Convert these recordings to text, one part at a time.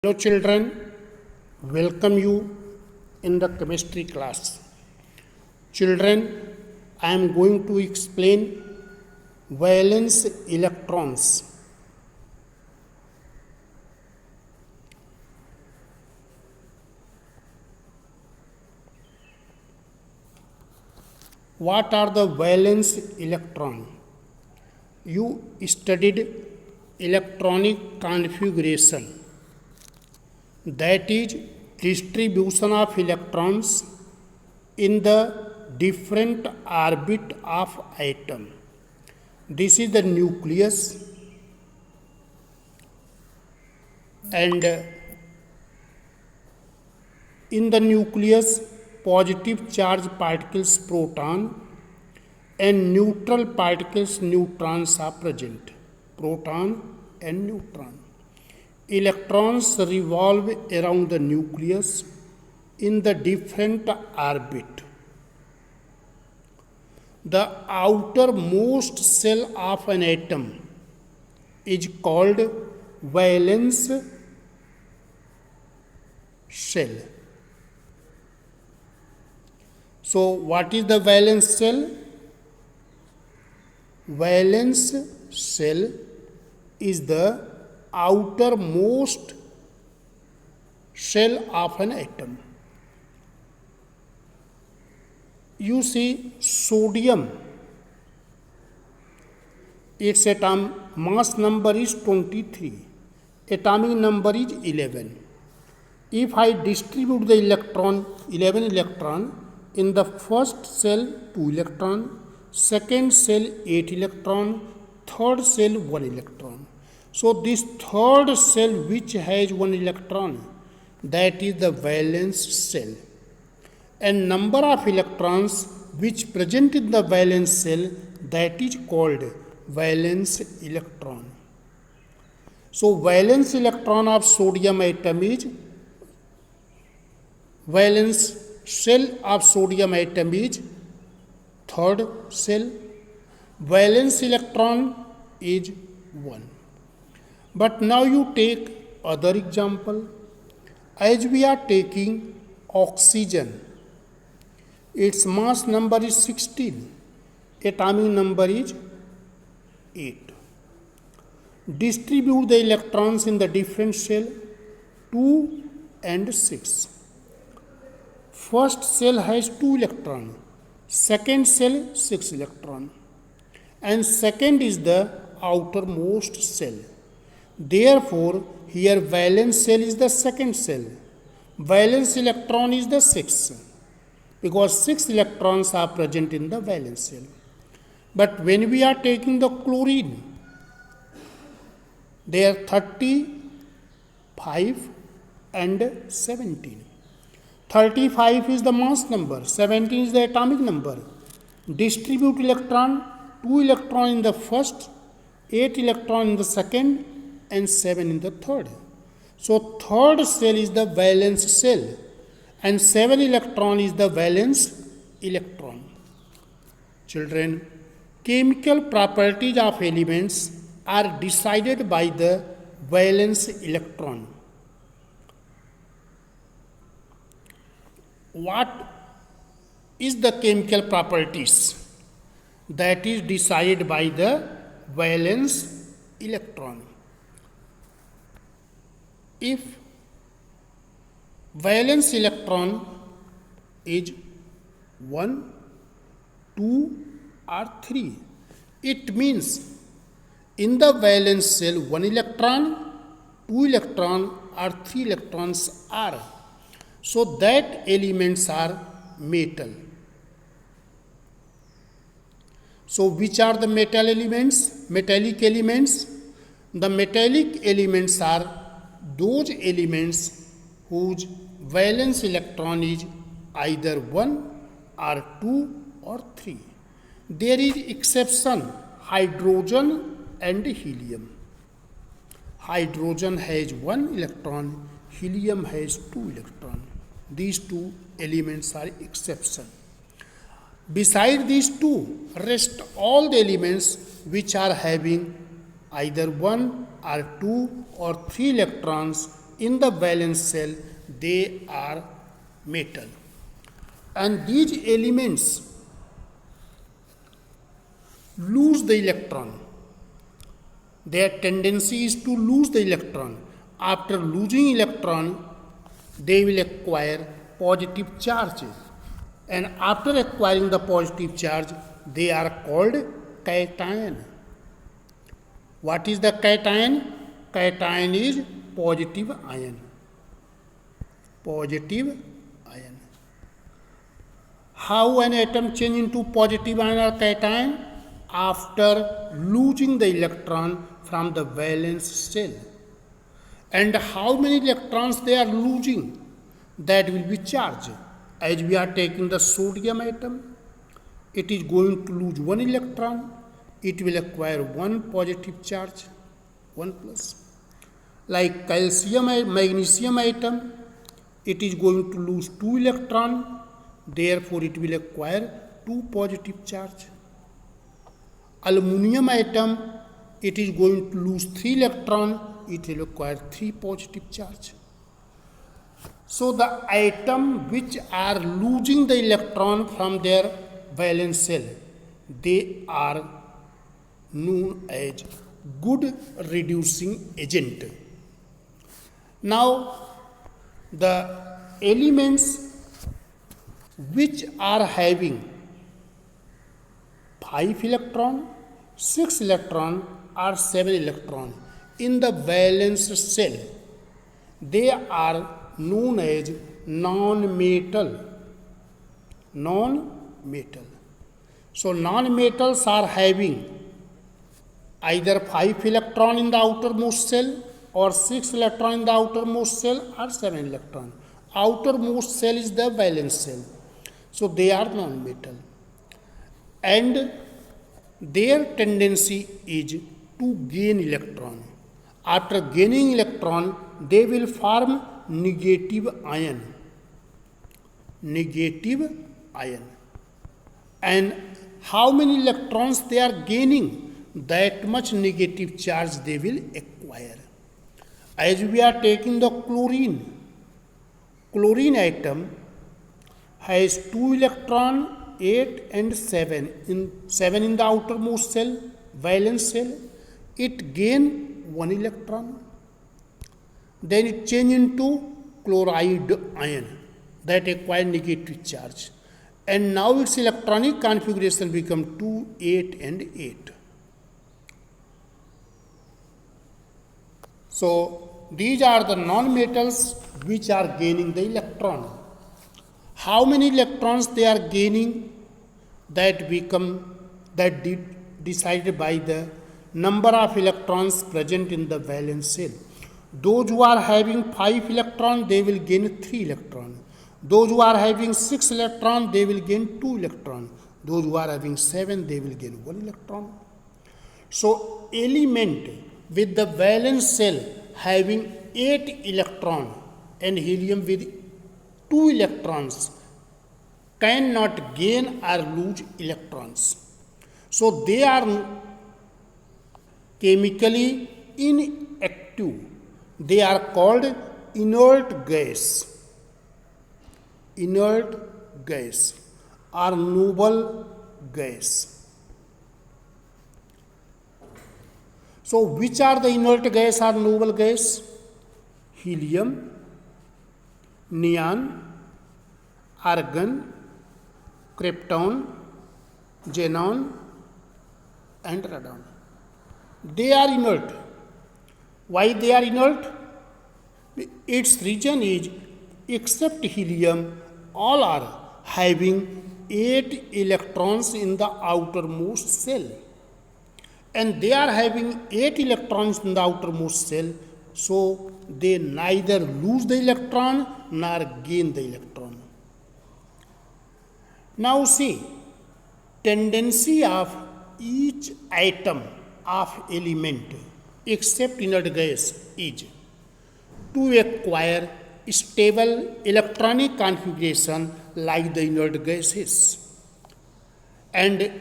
Hello children, welcome you in the chemistry class. Children, I am going to explain valence electrons. What are the valence electron? You studied electronic configuration, that is distribution of electrons in the different orbit of atom. This is the nucleus, and in the nucleus positive charge particles proton and neutral particles neutrons are present. Proton and neutron. Electrons revolve around the nucleus in the different orbit. The outermost shell of an atom is called valence shell. So, what is the valence shell? Valence shell is the outermost shell of an atom. You see sodium, its mass number is 23, atomic number is 11. If I distribute the 11 electron, in the first cell 2 electron, second cell 8 electron, third cell 1 electron. So this third cell which has 1 electron, that is the valence shell. And number of electrons which present in the valence shell, that is called valence electron. So valence electron of sodium atom is, valence shell of sodium atom is third cell. Valence electron is 1. But now you take other example. As we are taking oxygen, its mass number is 16, atomic number is 8. Distribute the electrons in the different shell 2 and 6. First cell has 2 electrons, second cell 6 electrons, and second is the outermost cell. Therefore, here valence cell is the second cell. Valence electron is the 6th, because 6 electrons are present in the valence shell. But when we are taking the chlorine, there are 35 and 17. 35 is the mass number, 17 is the atomic number. Distribute electron, 2 electron in the first, 8 electron in the second, and 7 in the third. So third cell is the valence cell, and 7 electron is the valence electron. Children, chemical properties of elements are decided by the valence electron. What is the chemical properties? That is decided by the valence electron. If valence electron is 1, 2 or 3, it means in the valence shell 1 electron, 2 electron or 3 electrons are. So that elements are metal. So which are the metal elements? Metallic elements. The metallic elements are those elements whose valence electron is either 1 or 2 or 3. There is exception, hydrogen and helium. Hydrogen has 1 electron, helium has 2 electrons. These two elements are exception. Beside these two, rest all the elements which are having either 1 or 2 or 3 electrons in the valence shell, they are metal. And these elements lose the electron. Their tendency is to lose the electron. After losing electron, they will acquire positive charges. And after acquiring the positive charge, they are called cation. What is the cation? Cation is positive ion. Positive ion. How an atom change into positive ion or cation? After losing the electron from the valence shell. And how many electrons they are losing? That will be charge. As we are taking the sodium atom, it is going to lose one electron. It will acquire one positive charge, 1 plus. Like calcium, magnesium atom, it is going to lose 2 electrons. Therefore, it will acquire 2 positive charge. Aluminium atom, it is going to lose 3 electrons. It will acquire 3 positive charge. So the atom which are losing the electron from their valence shell, they are known as good reducing agent. Now the elements which are having 5 electron, 6 electron or 7 electron in the valence shell, they are known as non-metal. Non-metal. So non-metals are having either 5 electron in the outermost shell or 6 electron in the outermost shell or 7 electron. Outermost shell is the valence shell. So they are non-metal. And their tendency is to gain electron. After gaining electron, they will form negative ion. Negative ion. And how many electrons they are gaining, that much negative charge they will acquire. As we are taking the chlorine, chlorine atom has 2 electron, 8 and 7 in the outermost shell, valence shell. It gain 1 electron. Then it change into chloride ion that acquire negative charge. And now its electronic configuration become 2, 8 and 8. So these are the non-metals which are gaining the electron. How many electrons they are gaining, that decided by the number of electrons present in the valence shell. Those who are having 5 electrons, they will gain 3 electrons. Those who are having 6 electrons, they will gain 2 electrons. Those who are having 7, they will gain 1 electron. So element with the valence shell having 8 electrons and helium with 2 electrons cannot gain or lose electrons. So they are chemically inactive. They are called inert gas. Inert gas or noble gas. So which are the inert gas or noble gas? Helium, neon, argon, krypton, xenon and radon. They are inert. Why they are inert? Its reason is, except helium, all are having 8 electrons in the outermost shell. And they are having 8 electrons in the outermost shell, so they neither lose the electron nor gain the electron. Now see, tendency of each atom of element except inert gas is to acquire stable electronic configuration like the inert gases, and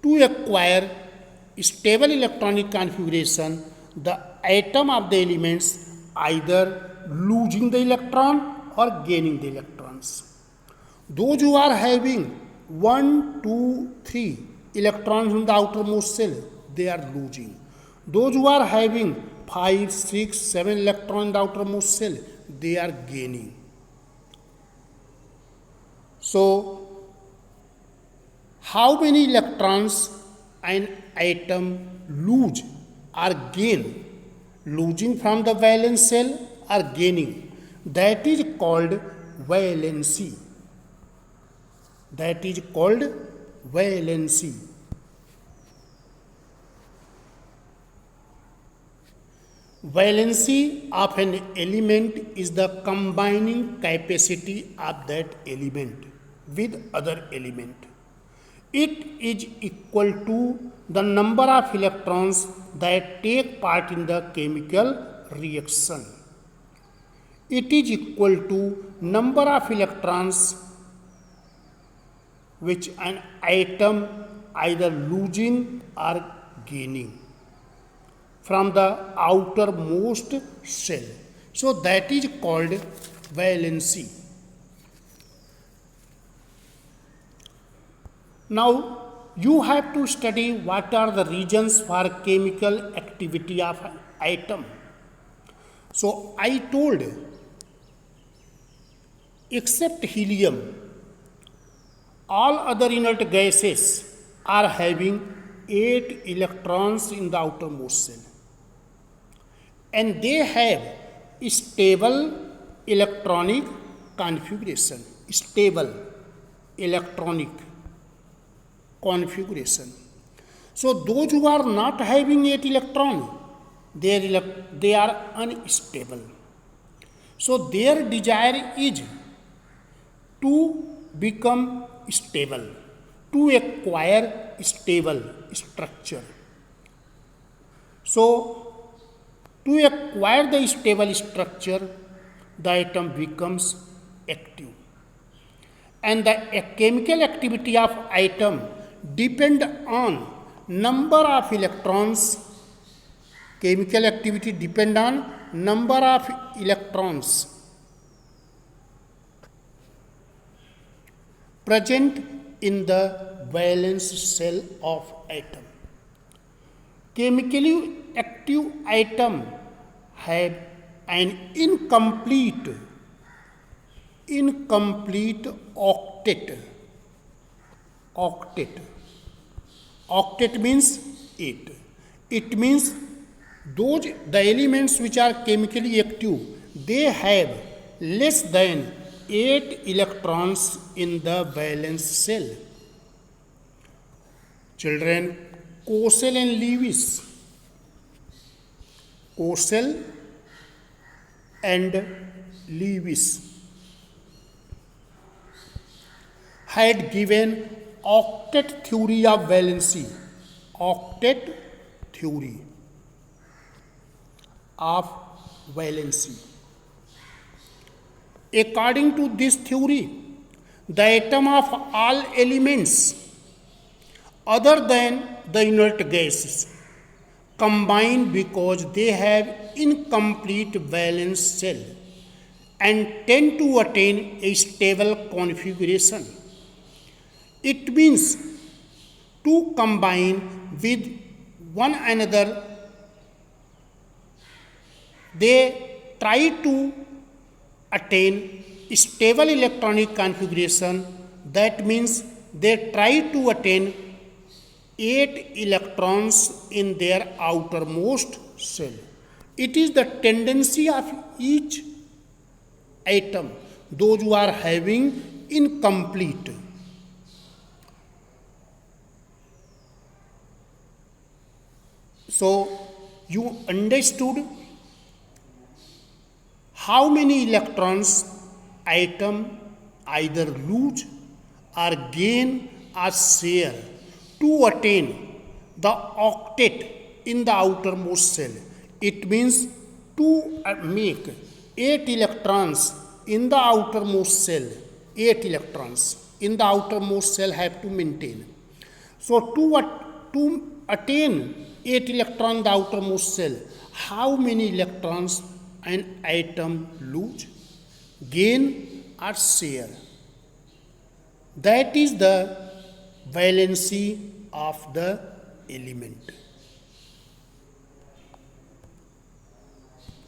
to acquire stable electronic configuration, the atom of the elements either losing the electron or gaining the electrons. Those who are having 1, 2, 3 electrons in the outermost shell, they are losing. Those who are having 5, 6, 7 electrons in the outermost shell, they are gaining. So, how many electrons an atom lose or gain? Losing from the valence shell or gaining? That is called valency. That is called valency. Valency of an element is the combining capacity of that element with other element. It is equal to the number of electrons that take part in the chemical reaction. It is equal to number of electrons which an atom either losing or gaining from the outermost shell. So that is called valency. Now you have to study what are the reasons for chemical activity of an atom. So I told, except helium, all other inert gases are having 8 electrons in the outermost shell, and they have stable electronic configuration. Stable electronic configuration. So those who are not having 8 electrons, they are unstable. So their desire is to become stable, to acquire stable structure. So to acquire the stable structure, the atom becomes active. And the chemical activity of atom depend on number of electrons. Chemical activity depend on number of electrons present in the valence shell of atom. Chemically active atom have an incomplete octet. Octet means 8. It means the elements which are chemically active, they have less than 8 electrons in the valence shell. Children, Kossel and Lewis. Kossel and Lewis had given octet theory of valency. Octet theory of valency. According to this theory, the atom of all elements other than the inert gases combine because they have incomplete valence shell and tend to attain a stable configuration. It means to combine with one another, they try to attain stable electronic configuration. That means they try to attain 8 electrons in their outermost shell. It is the tendency of each atom, those who are having incomplete. So you understood how many electrons atom either lose or gain or share to attain the octet in the outermost shell. It means to make 8 electrons in the outermost shell. 8 electrons in the outermost shell have to maintain. So to attain 8 electrons in the outermost shell, how many electrons an atom lose, gain or share. That is the valency of the element.